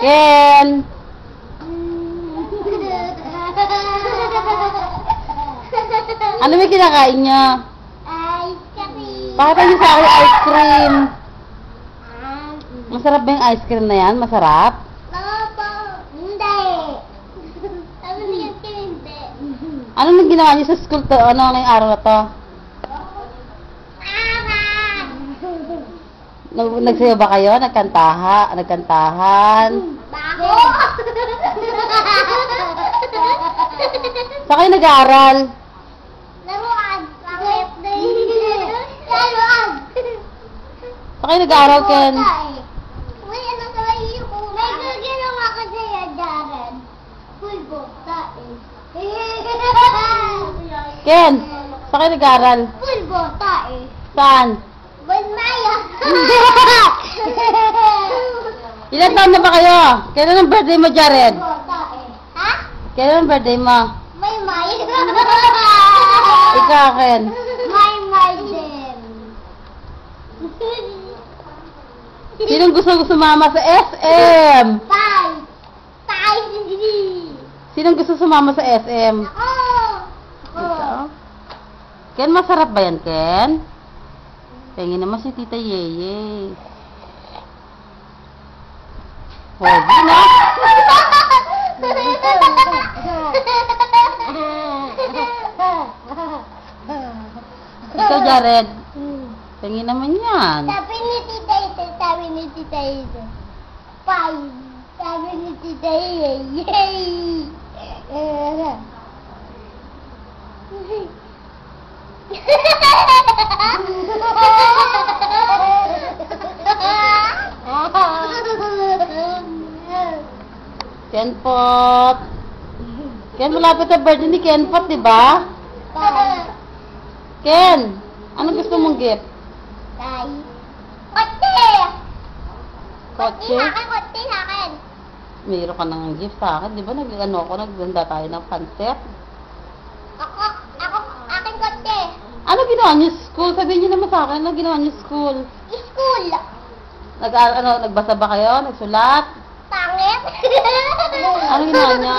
Ken! Ano may kinakain niya? Ice cream. Pakita niyo sa akin ice cream. Masarap ba yung ice cream na yan? Masarap? Opo. Hindi. Sabi niya hindi. Ano nang ginawa niyo sa school to? Ano ngayong araw na to? Nagsayaw ba kayo? Nagkantahan? Bago. Saan kayo nag-aaral? Laruan. Bakit? Laruan. Saan kayo nag-aaral, Ken? Uy, ano kalayo ko? May gaginawa ka sa'yo, Darren. Uy, bota eh. Ken, saan kayo nag-aaral? Uy, bota eh. Saan? Bon Maya. Ilan taon na ba kayo? Kailan ang birthday mo, Jared? Bota eh. Ha? Kailan ang birthday mo? May Maya. Ikaw, Ken. May Maya din. Sinong gusto sumama sa SM? Tay. Tay. Sinong gusto sumama sa SM? Ako. Ito. Ken, masarap ba yan, Ken? Tingin naman si Tita Yeye. Hobi na. Ikaw, Jared. Tingin naman yan. Sabi ni Tita ito, sabi ni Tita ito. Five. Sabi ni Tita ito. Yay! Kenpot. Ken, malapit ang birthday ni Kenpot, di ba? Ken, ano gusto mong gift? Tay. Kotse! Kotse? Sa akin, kotse sa akin. Mayroon ka ng gift sa akin. Di ba nagganda tayo ng pancet? Akin kotse. Ano ginawa niyo sa school? Sabihin niyo naman sa akin, ano ginawa niyo sa school? School. Nagbasa ba kayo? Nagsulat? Pangit. Ano ginawa niya?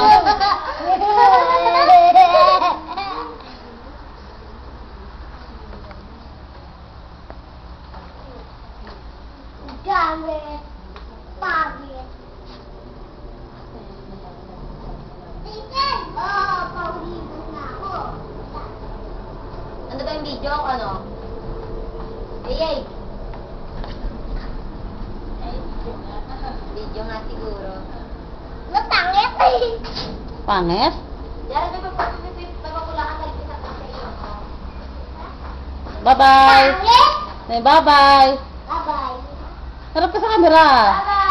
Gamit. Pangit. Tiken! Oo, paulitan na ako. Ano ba yung video? Ano? Yay! Video nga siguro. Napangit. Pangit? Diyan na magpapulakan tayo sa pagkain. Bye-bye! Pangit. Say bye-bye! Bye-bye. Harap ka sa camera! Bye-bye!